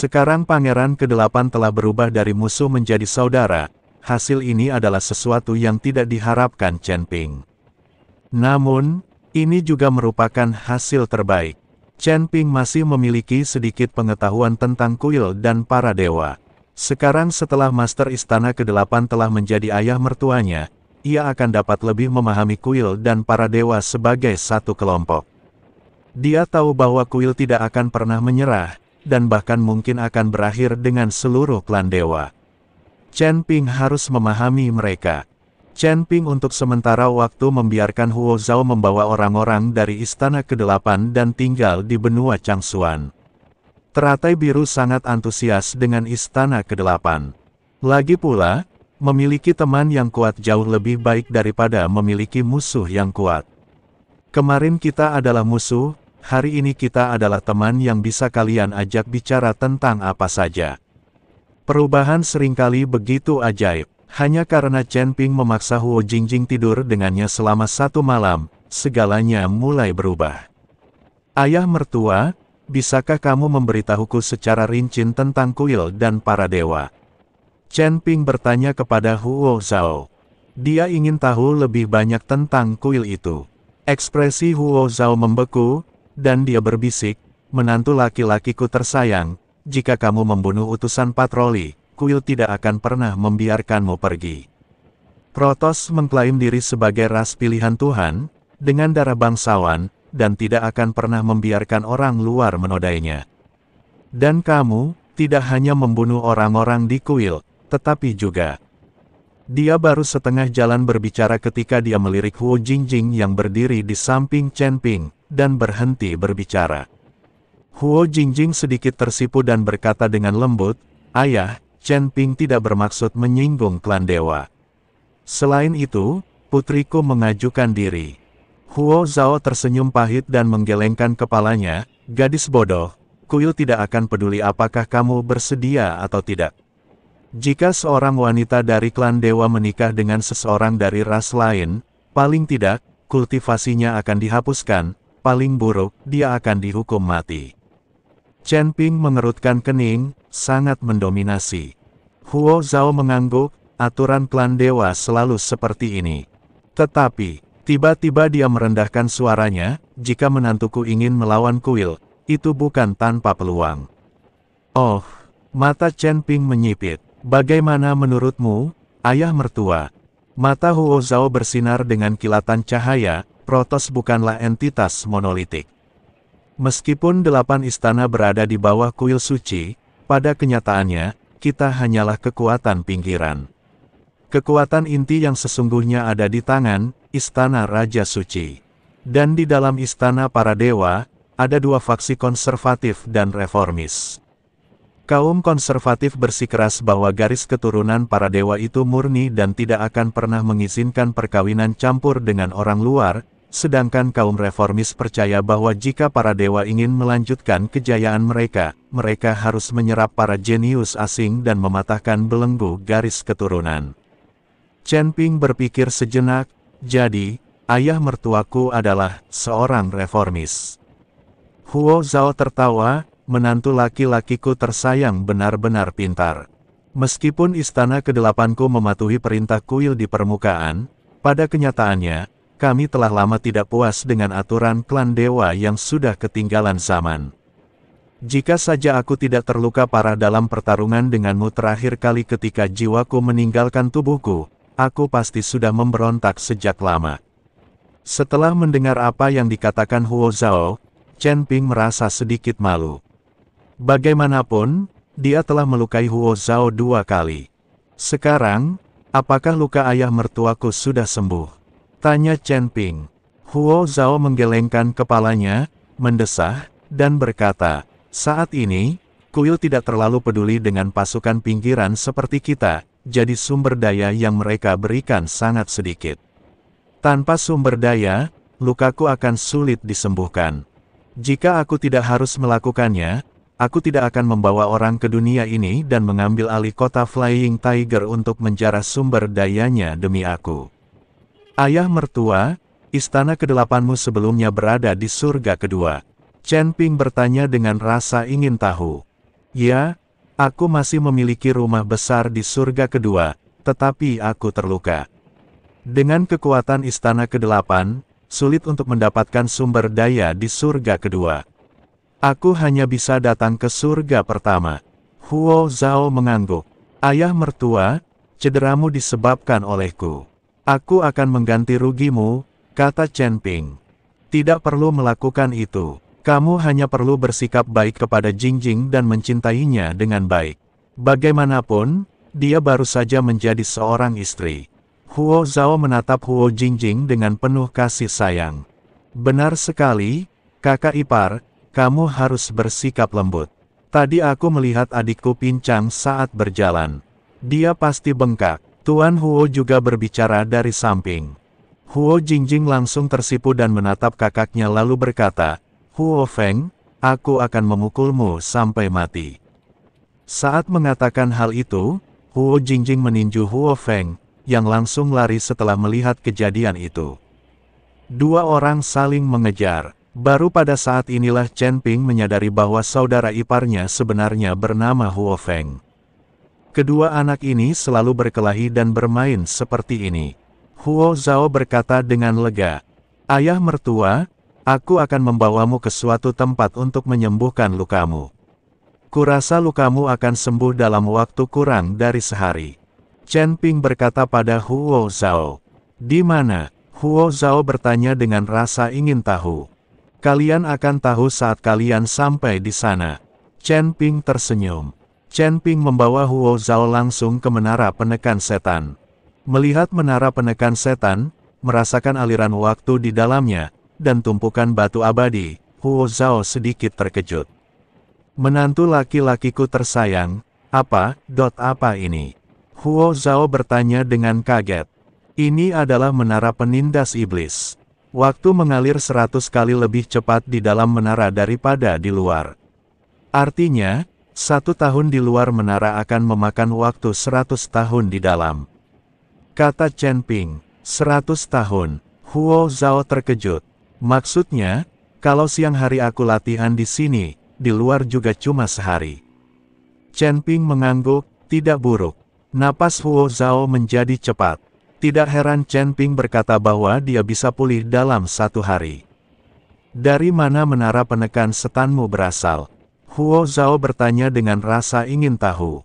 Sekarang Pangeran ke-8 telah berubah dari musuh menjadi saudara. Hasil ini adalah sesuatu yang tidak diharapkan Chen Ping. Namun, ini juga merupakan hasil terbaik. Chen Ping masih memiliki sedikit pengetahuan tentang kuil dan para dewa. Sekarang setelah Master Istana ke-8 telah menjadi ayah mertuanya, ia akan dapat lebih memahami kuil dan para dewa sebagai satu kelompok. Dia tahu bahwa kuil tidak akan pernah menyerah, dan bahkan mungkin akan berakhir dengan seluruh klan dewa. Chen Ping harus memahami mereka. Chen Ping untuk sementara waktu membiarkan Huo Zhao membawa orang-orang dari Istana ke-8 dan tinggal di benua Changsuan. Teratai Biru sangat antusias dengan Istana ke-8. Lagi pula, memiliki teman yang kuat jauh lebih baik daripada memiliki musuh yang kuat. Kemarin kita adalah musuh, hari ini kita adalah teman yang bisa kalian ajak bicara tentang apa saja. Perubahan seringkali begitu ajaib. Hanya karena Chen Ping memaksa Huo Jingjing tidur dengannya selama 1 malam, segalanya mulai berubah. Ayah mertua, bisakah kamu memberitahuku secara rinci tentang kuil dan para dewa? Chen Ping bertanya kepada Huo Zhao. Dia ingin tahu lebih banyak tentang kuil itu. Ekspresi Huo Zhao membeku, dan dia berbisik, menantu laki-lakiku tersayang, jika kamu membunuh utusan patroli, kuil tidak akan pernah membiarkanmu pergi. Protoss mengklaim diri sebagai ras pilihan Tuhan, dengan darah bangsawan, dan tidak akan pernah membiarkan orang luar menodainya. Dan kamu, tidak hanya membunuh orang-orang di kuil, tetapi juga. Dia baru setengah jalan berbicara ketika dia melirik Huo Jingjing yang berdiri di samping Chen Ping, dan berhenti berbicara. Huo Jingjing sedikit tersipu dan berkata dengan lembut, "Ayah, Chen Ping tidak bermaksud menyinggung klan dewa. Selain itu, putriku mengajukan diri." Huo Zhao tersenyum pahit dan menggelengkan kepalanya, "Gadis bodoh, kuil tidak akan peduli apakah kamu bersedia atau tidak. Jika seorang wanita dari klan dewa menikah dengan seseorang dari ras lain, paling tidak, kultivasinya akan dihapuskan, paling buruk, dia akan dihukum mati." Chen Ping mengerutkan kening, sangat mendominasi. Huo Zhao mengangguk, aturan klan dewa selalu seperti ini. Tetapi, tiba-tiba dia merendahkan suaranya, "Jika menantuku ingin melawan kuil, itu bukan tanpa peluang." Oh, mata Chen Ping menyipit. "Bagaimana menurutmu, ayah mertua?" Mata Huo Zhao bersinar dengan kilatan cahaya, Protoss bukanlah entitas monolitik. Meskipun 8 istana berada di bawah kuil suci, pada kenyataannya, kita hanyalah kekuatan pinggiran. Kekuatan inti yang sesungguhnya ada di tangan, Istana Raja Suci. Dan di dalam Istana para Dewa, ada 2 faksi konservatif dan reformis. Kaum konservatif bersikeras bahwa garis keturunan para dewa itu murni dan tidak akan pernah mengizinkan perkawinan campur dengan orang luar, sedangkan kaum reformis percaya bahwa jika para dewa ingin melanjutkan kejayaan mereka, mereka harus menyerap para jenius asing dan mematahkan belenggu garis keturunan. Chen Ping berpikir sejenak, jadi, ayah mertuaku adalah seorang reformis. Huo Zhao tertawa, menantu laki-lakiku tersayang benar-benar pintar. Meskipun istana ke-8ku mematuhi perintah kuil di permukaan, pada kenyataannya, kami telah lama tidak puas dengan aturan klan dewa yang sudah ketinggalan zaman. Jika saja aku tidak terluka parah dalam pertarungan denganmu terakhir kali ketika jiwaku meninggalkan tubuhku, aku pasti sudah memberontak sejak lama. Setelah mendengar apa yang dikatakan Huo Zhao, Chen Ping merasa sedikit malu. Bagaimanapun, dia telah melukai Huo Zhao 2 kali. Sekarang, apakah luka ayah mertuaku sudah sembuh? Tanya Chen Ping. Huo Zhao menggelengkan kepalanya, mendesah, dan berkata, "Saat ini, kuil tidak terlalu peduli dengan pasukan pinggiran seperti kita, jadi sumber daya yang mereka berikan sangat sedikit. Tanpa sumber daya, lukaku akan sulit disembuhkan. Jika aku tidak harus melakukannya, aku tidak akan membawa orang ke dunia ini dan mengambil alih kota Flying Tiger untuk menjarah sumber dayanya demi aku. Ayah mertua, istana ke-8mu sebelumnya berada di surga kedua." Chen Ping bertanya dengan rasa ingin tahu. Ya, aku masih memiliki rumah besar di surga kedua, tetapi aku terluka. Dengan kekuatan istana ke-8, sulit untuk mendapatkan sumber daya di surga kedua. Aku hanya bisa datang ke surga pertama. Huo Zhao mengangguk. Ayah mertua, cederamu disebabkan olehku. Aku akan mengganti rugimu, kata Chen Ping. Tidak perlu melakukan itu. Kamu hanya perlu bersikap baik kepada Jingjing dan mencintainya dengan baik. Bagaimanapun, dia baru saja menjadi seorang istri. Huo Zhao menatap Huo Jingjing dengan penuh kasih sayang. Benar sekali, kakak ipar, kamu harus bersikap lembut. Tadi aku melihat adikku pincang saat berjalan. Dia pasti bengkak. Tuan Huo juga berbicara dari samping. Huo Jingjing langsung tersipu dan menatap kakaknya lalu berkata, Huo Feng, aku akan memukulmu sampai mati. Saat mengatakan hal itu, Huo Jingjing meninju Huo Feng, yang langsung lari setelah melihat kejadian itu. Dua orang saling mengejar. Baru pada saat inilah Chen Ping menyadari bahwa saudara iparnya sebenarnya bernama Huo Feng. Kedua anak ini selalu berkelahi dan bermain seperti ini. Huo Zhao berkata dengan lega, Ayah mertua, aku akan membawamu ke suatu tempat untuk menyembuhkan lukamu. Kurasa lukamu akan sembuh dalam waktu kurang dari sehari. Chen Ping berkata pada Huo Zhao. Di mana? Huo Zhao bertanya dengan rasa ingin tahu. Kalian akan tahu saat kalian sampai di sana. Chen Ping tersenyum. Chen Ping membawa Huo Zhao langsung ke menara penekan setan. Melihat menara penekan setan, merasakan aliran waktu di dalamnya, dan tumpukan batu abadi, Huo Zhao sedikit terkejut. Menantu laki-lakiku tersayang, apa ini? Huo Zhao bertanya dengan kaget. Ini adalah menara penindas iblis. Waktu mengalir 100 kali lebih cepat di dalam menara daripada di luar. Artinya, 1 tahun di luar menara akan memakan waktu 100 tahun di dalam. Kata Chen Ping, 100 tahun. Huo Zhao terkejut. Maksudnya, kalau siang hari aku latihan di sini, di luar juga cuma sehari. Chen Ping mengangguk, tidak buruk. Napas Huo Zhao menjadi cepat. Tidak heran Chen Ping berkata bahwa dia bisa pulih dalam 1 hari. Dari mana menara penekan setanmu berasal? Huo Zhao bertanya dengan rasa ingin tahu.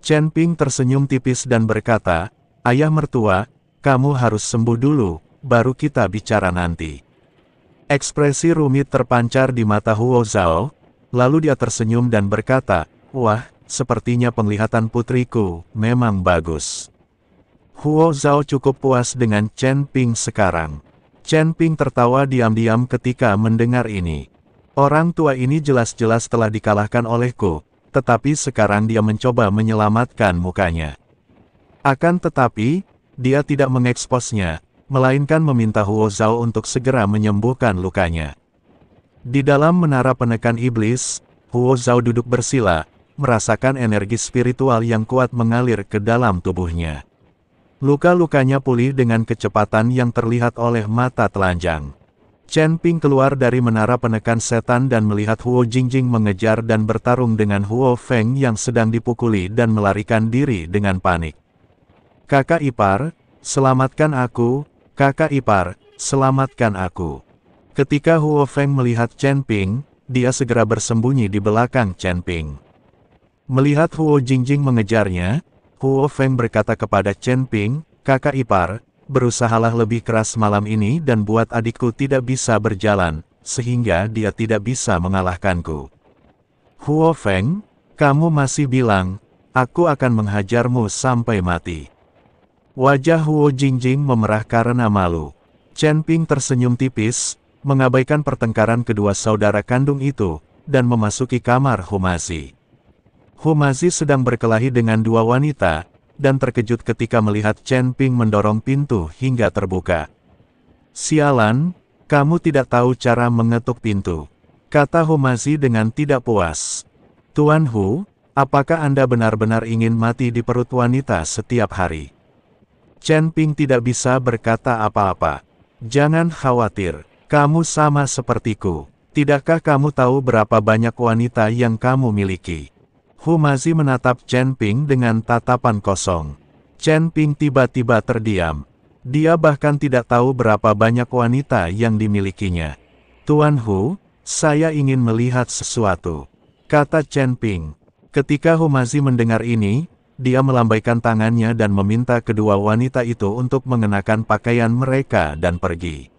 Chen Ping tersenyum tipis dan berkata, Ayah mertua, kamu harus sembuh dulu, baru kita bicara nanti. Ekspresi rumit terpancar di mata Huo Zhao, lalu dia tersenyum dan berkata, Wah, sepertinya penglihatan putriku memang bagus. Huo Zhao cukup puas dengan Chen Ping sekarang. Chen Ping tertawa diam-diam ketika mendengar ini. Orang tua ini jelas-jelas telah dikalahkan olehku, tetapi sekarang dia mencoba menyelamatkan mukanya. Akan tetapi, dia tidak mengeksposnya, melainkan meminta Huo Zhao untuk segera menyembuhkan lukanya. Di dalam menara penekan iblis, Huo Zhao duduk bersila, merasakan energi spiritual yang kuat mengalir ke dalam tubuhnya. Luka-lukanya pulih dengan kecepatan yang terlihat oleh mata telanjang. Chen Ping keluar dari menara penekan setan dan melihat Huo Jingjing mengejar dan bertarung dengan Huo Feng yang sedang dipukuli dan melarikan diri dengan panik. Kakak ipar, selamatkan aku, kakak ipar, selamatkan aku. Ketika Huo Feng melihat Chen Ping, dia segera bersembunyi di belakang Chen Ping. Melihat Huo Jingjing mengejarnya, Huo Feng berkata kepada Chen Ping, kakak ipar, berusahalah lebih keras malam ini dan buat adikku tidak bisa berjalan, sehingga dia tidak bisa mengalahkanku. Huo Feng, kamu masih bilang, aku akan menghajarmu sampai mati. Wajah Huo Jingjing memerah karena malu. Chen Ping tersenyum tipis, mengabaikan pertengkaran kedua saudara kandung itu, dan memasuki kamar Humazi. Humazi sedang berkelahi dengan dua wanita, dan terkejut ketika melihat Chen Ping mendorong pintu hingga terbuka. Sialan, kamu tidak tahu cara mengetuk pintu, kata Humazi dengan tidak puas. Tuan Hu, apakah Anda benar-benar ingin mati di perut wanita setiap hari? Chen Ping tidak bisa berkata apa-apa. Jangan khawatir, kamu sama sepertiku. Tidakkah kamu tahu berapa banyak wanita yang kamu miliki? Humazi menatap Chen Ping dengan tatapan kosong. Chen Ping tiba-tiba terdiam. Dia bahkan tidak tahu berapa banyak wanita yang dimilikinya. Tuan Hu, saya ingin melihat sesuatu, kata Chen Ping. Ketika Humazi mendengar ini, dia melambaikan tangannya dan meminta kedua wanita itu untuk mengenakan pakaian mereka dan pergi.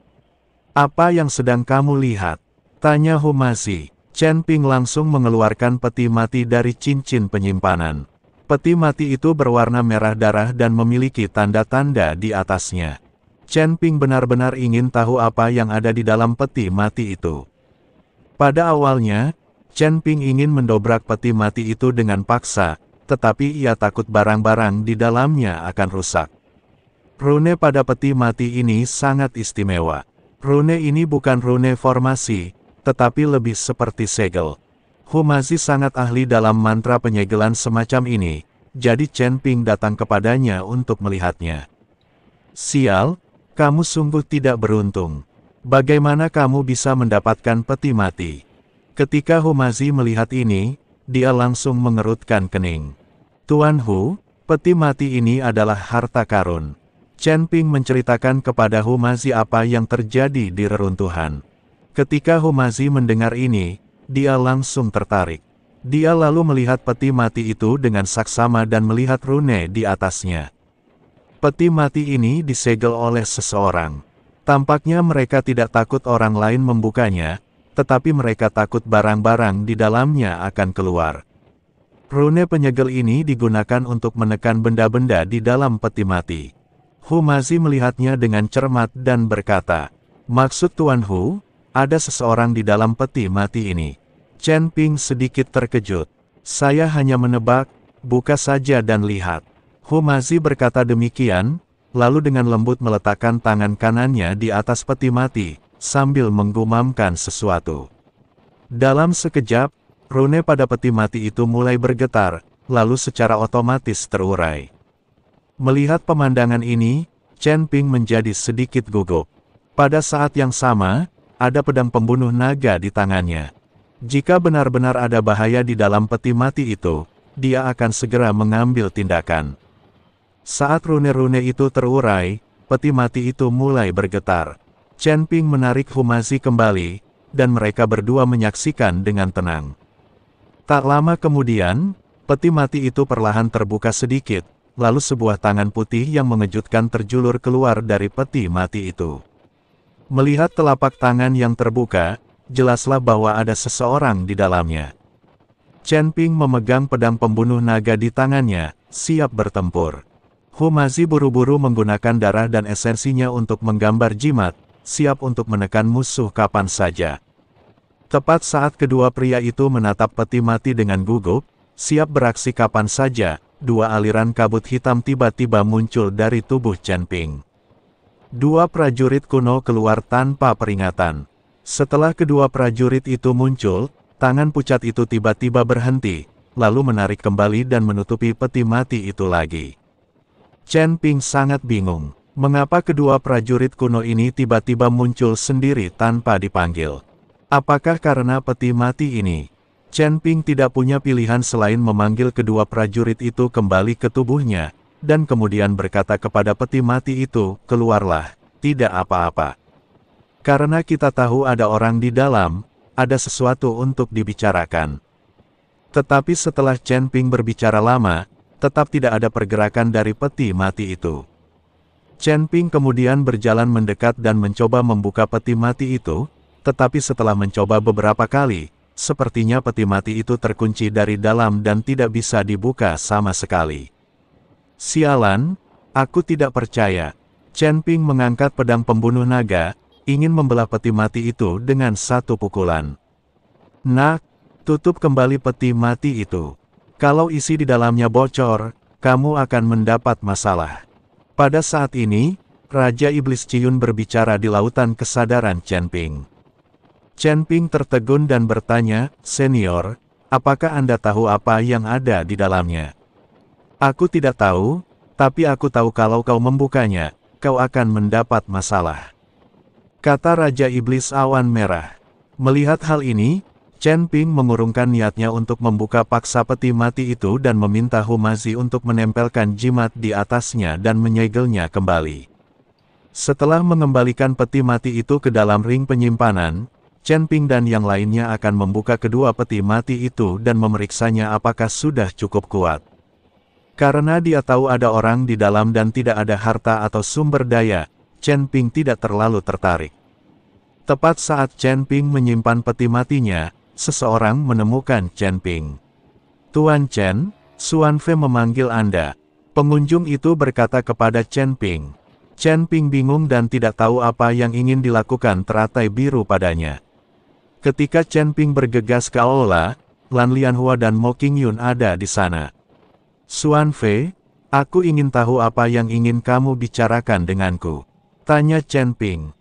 Apa yang sedang kamu lihat? Tanya Humazi. Chen Ping langsung mengeluarkan peti mati dari cincin penyimpanan. Peti mati itu berwarna merah darah dan memiliki tanda-tanda di atasnya. Chen Ping benar-benar ingin tahu apa yang ada di dalam peti mati itu. Pada awalnya, Chen Ping ingin mendobrak peti mati itu dengan paksa, tetapi ia takut barang-barang di dalamnya akan rusak. Rune pada peti mati ini sangat istimewa. Rune ini bukan rune formasi, tetapi lebih seperti segel. Humazi sangat ahli dalam mantra penyegelan semacam ini, jadi Chen Ping datang kepadanya untuk melihatnya. Sial, kamu sungguh tidak beruntung. Bagaimana kamu bisa mendapatkan peti mati? Ketika Humazi melihat ini, dia langsung mengerutkan kening. Tuan Hu, peti mati ini adalah harta karun. Chen Ping menceritakan kepada Humazi apa yang terjadi di reruntuhan. Ketika Humazi mendengar ini, dia langsung tertarik. Dia lalu melihat peti mati itu dengan saksama dan melihat rune di atasnya. Peti mati ini disegel oleh seseorang. Tampaknya mereka tidak takut orang lain membukanya, tetapi mereka takut barang-barang di dalamnya akan keluar. Rune penyegel ini digunakan untuk menekan benda-benda di dalam peti mati. Humazi melihatnya dengan cermat dan berkata, "Maksud Tuan Hu, ada seseorang di dalam peti mati ini." Chen Ping sedikit terkejut. "Saya hanya menebak, buka saja dan lihat." Humazi berkata demikian, lalu dengan lembut meletakkan tangan kanannya di atas peti mati, sambil menggumamkan sesuatu. Dalam sekejap, rune pada peti mati itu mulai bergetar, lalu secara otomatis terurai. Melihat pemandangan ini, Chen Ping menjadi sedikit gugup. Pada saat yang sama, ada pedang pembunuh naga di tangannya. Jika benar-benar ada bahaya di dalam peti mati itu, dia akan segera mengambil tindakan. Saat rune-rune itu terurai, peti mati itu mulai bergetar. Chen Ping menarik Humazi kembali, dan mereka berdua menyaksikan dengan tenang. Tak lama kemudian, peti mati itu perlahan terbuka sedikit, lalu sebuah tangan putih yang mengejutkan terjulur keluar dari peti mati itu. Melihat telapak tangan yang terbuka, jelaslah bahwa ada seseorang di dalamnya. Chen Ping memegang pedang pembunuh naga di tangannya, siap bertempur. Humazi buru-buru menggunakan darah dan esensinya untuk menggambar jimat, siap untuk menekan musuh kapan saja. Tepat saat kedua pria itu menatap peti mati dengan gugup, siap beraksi kapan saja, dua aliran kabut hitam tiba-tiba muncul dari tubuh Chen Ping. Dua prajurit kuno keluar tanpa peringatan. Setelah kedua prajurit itu muncul, tangan pucat itu tiba-tiba berhenti, lalu menarik kembali dan menutupi peti mati itu lagi. Chen Ping sangat bingung, mengapa kedua prajurit kuno ini tiba-tiba muncul sendiri tanpa dipanggil. Apakah karena peti mati ini? Chen Ping tidak punya pilihan selain memanggil kedua prajurit itu kembali ke tubuhnya, dan kemudian berkata kepada peti mati itu, "Keluarlah, tidak apa-apa. Karena kita tahu ada orang di dalam, ada sesuatu untuk dibicarakan." Tetapi setelah Chen Ping berbicara lama, tetap tidak ada pergerakan dari peti mati itu. Chen Ping kemudian berjalan mendekat dan mencoba membuka peti mati itu, tetapi setelah mencoba beberapa kali, sepertinya peti mati itu terkunci dari dalam dan tidak bisa dibuka sama sekali. "Sialan, aku tidak percaya." Chen Ping mengangkat pedang pembunuh naga, ingin membelah peti mati itu dengan satu pukulan. "Nak, tutup kembali peti mati itu. Kalau isi di dalamnya bocor, kamu akan mendapat masalah." Pada saat ini, Raja Iblis Ciyun berbicara di lautan kesadaran Chen Ping. Chen Ping tertegun dan bertanya, "Senior, apakah Anda tahu apa yang ada di dalamnya?" "Aku tidak tahu, tapi aku tahu kalau kau membukanya, kau akan mendapat masalah," kata Raja Iblis Awan Merah. Melihat hal ini, Chen Ping mengurungkan niatnya untuk membuka paksa peti mati itu dan meminta Humazi untuk menempelkan jimat di atasnya dan menyegelnya kembali. Setelah mengembalikan peti mati itu ke dalam ring penyimpanan, Chen Ping dan yang lainnya akan membuka kedua peti mati itu dan memeriksanya apakah sudah cukup kuat. Karena dia tahu ada orang di dalam dan tidak ada harta atau sumber daya, Chen Ping tidak terlalu tertarik. Tepat saat Chen Ping menyimpan peti matinya, seseorang menemukan Chen Ping. "Tuan Chen, Xuan Fei memanggil Anda." Pengunjung itu berkata kepada Chen Ping. Chen Ping bingung dan tidak tahu apa yang ingin dilakukan teratai biru padanya. Ketika Chen Ping bergegas ke aula, Lan Lianhua dan Mo Qingyun ada di sana. "Xuan Fei, aku ingin tahu apa yang ingin kamu bicarakan denganku," tanya Chen Ping.